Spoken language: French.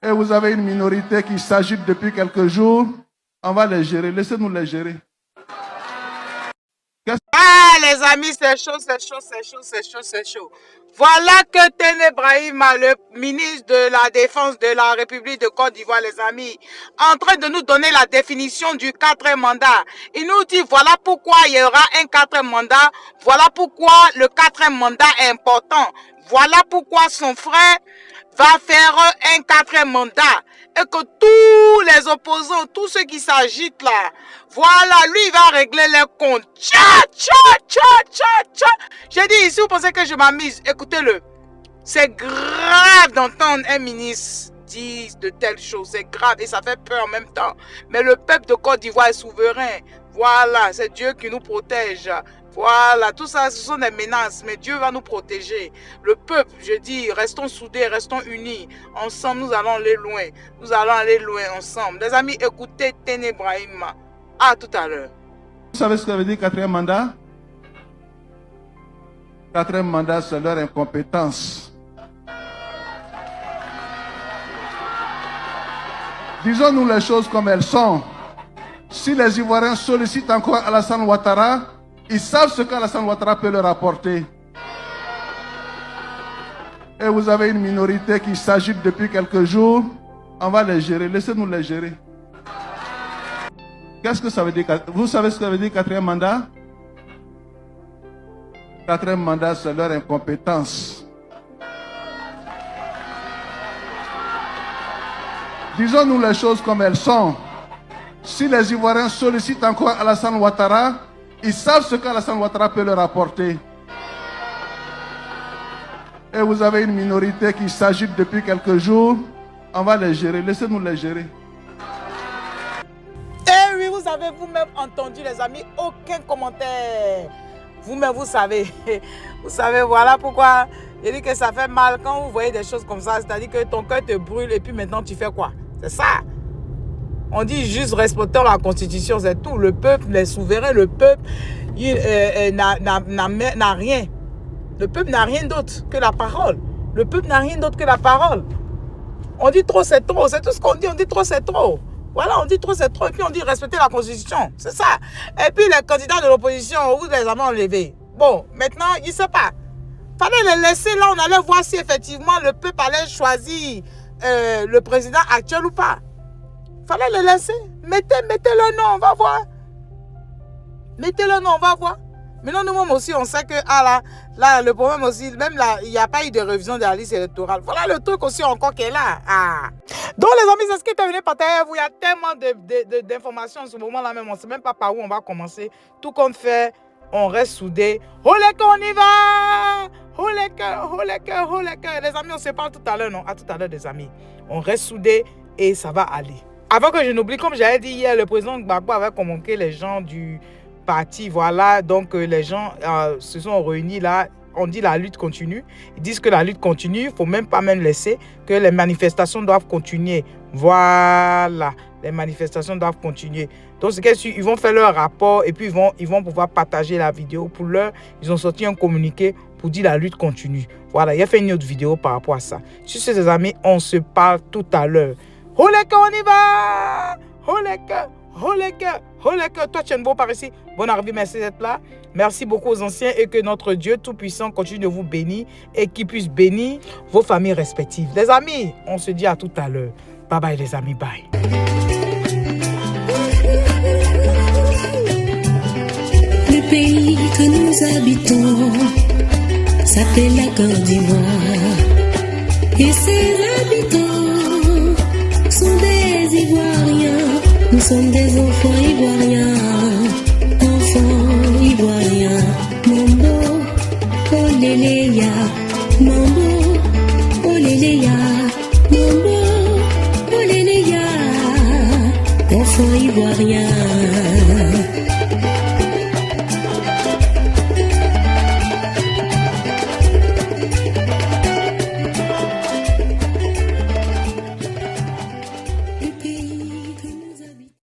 Et vous avez une minorité qui s'agite depuis quelques jours. On va les gérer. Laissez-nous les gérer. Ah, les amis, c'est chaud, c'est chaud, c'est chaud, c'est chaud, c'est chaud. Voilà que Téné Brahima, le ministre de la Défense de la République de Côte d'Ivoire, les amis, en train de nous donner la définition du 4e mandat. Il nous dit, voilà pourquoi il y aura un 4e mandat, voilà pourquoi le 4e mandat est important, voilà pourquoi son frère va faire un 4e mandat et que tous les opposants, tous ceux qui s'agitent là, voilà, lui il va régler les comptes. Tcha, tcha, tcha, tcha, tcha. J'ai dit, si vous pensez que je m'amuse, écoutez-le. C'est grave d'entendre un ministre dire de telles choses, c'est grave et ça fait peur en même temps. Mais le peuple de Côte d'Ivoire est souverain. Voilà, c'est Dieu qui nous protège. Voilà, tout ça, ce sont des menaces, mais Dieu va nous protéger. Le peuple, je dis, restons soudés, restons unis. Ensemble, nous allons aller loin. Nous allons aller loin ensemble. Les amis, écoutez Téné Brahima. À tout à l'heure. Vous savez ce que ça veut dire 4e mandat? 4e mandat, c'est leur incompétence. Disons-nous les choses comme elles sont. Si les Ivoiriens sollicitent encore Alassane Ouattara, ils savent ce qu'Alassane Ouattara peut leur apporter. Et vous avez une minorité qui s'agite depuis quelques jours. On va les gérer. Laissez-nous les gérer. Qu'est-ce que ça veut dire? Vous savez ce que ça veut dire 4e mandat? 4e mandat, c'est leur incompétence. Disons-nous les choses comme elles sont. Si les Ivoiriens sollicitent encore Alassane Ouattara, ils savent ce qu'Alassane Ouattara peut leur apporter. Et vous avez une minorité qui s'agite depuis quelques jours. On va les gérer. Laissez-nous les gérer. Eh oui, vous avez vous-même entendu, les amis, aucun commentaire. Vous-même, vous savez. Vous savez, voilà pourquoi il dit que ça fait mal quand vous voyez des choses comme ça. C'est-à-dire que ton cœur te brûle et puis maintenant tu fais quoi? C'est ça. On dit juste respectons la Constitution, c'est tout. Le peuple est souverain, le peuple n'a rien. Le peuple n'a rien d'autre que la parole. Le peuple n'a rien d'autre que la parole. On dit trop, c'est trop. C'est tout ce qu'on dit. On dit trop, c'est trop. Voilà, on dit trop, c'est trop. Et puis on dit respecter la Constitution. C'est ça. Et puis les candidats de l'opposition, vous les avez enlevés. Bon, maintenant, il ne sait pas. Fallait les laisser là. On allait voir si effectivement le peuple allait choisir le président actuel ou pas. Fallait le laisser. Mettez-le nom, on va voir. Mettez-le nom, on va voir. Maintenant, nous-mêmes aussi, on sait que là, le problème aussi, même là, il n'y a pas eu de révision de la liste électorale. Voilà le truc aussi encore qui est là. Ah. Donc, les amis, c'est ce qui est terminé par terre. Il y a tellement d'informations en ce moment-là même. On ne sait même pas par où on va commencer. Tout compte fait, on reste soudés. Oh les gars, on y va! Oh les gars, oh les gars, oh les gars. Les amis, on se parle tout à l'heure, non? À tout à l'heure, les amis. On reste soudés et ça va aller. Avant que je n'oublie, comme j'avais dit hier, le président Gbagbo avait convoqué les gens du parti. Voilà, donc les gens se sont réunis là. On dit la lutte continue. Ils disent que la lutte continue. Il ne faut même pas laisser, que les manifestations doivent continuer. Voilà, les manifestations doivent continuer. Donc, ils vont faire leur rapport et puis ils vont pouvoir partager la vidéo. Pour l'heure, ils ont sorti un communiqué pour dire la lutte continue. Voilà, il a fait une autre vidéo par rapport à ça. Sur ce, les amis, on se parle tout à l'heure. Oh les gars, on y va! Oh les gars, oh les gars, oh les gars. Toi, tu es beau par ici. Bon arrivée, merci d'être là. Merci beaucoup aux anciens et que notre Dieu Tout-Puissant continue de vous bénir et qu'il puisse bénir vos familles respectives. Les amis, on se dit à tout à l'heure. Bye bye les amis, bye. Le pays que nous habitons s'appelle la Côte d'Ivoire. Et ses habitants sont des Ivoiriens. Nous sommes des enfants ivoiriens. Enfants ivoiriens. Mambo, oléléya. Mambo, oléléya. Mambo, oléléya. Enfants ivoiriens.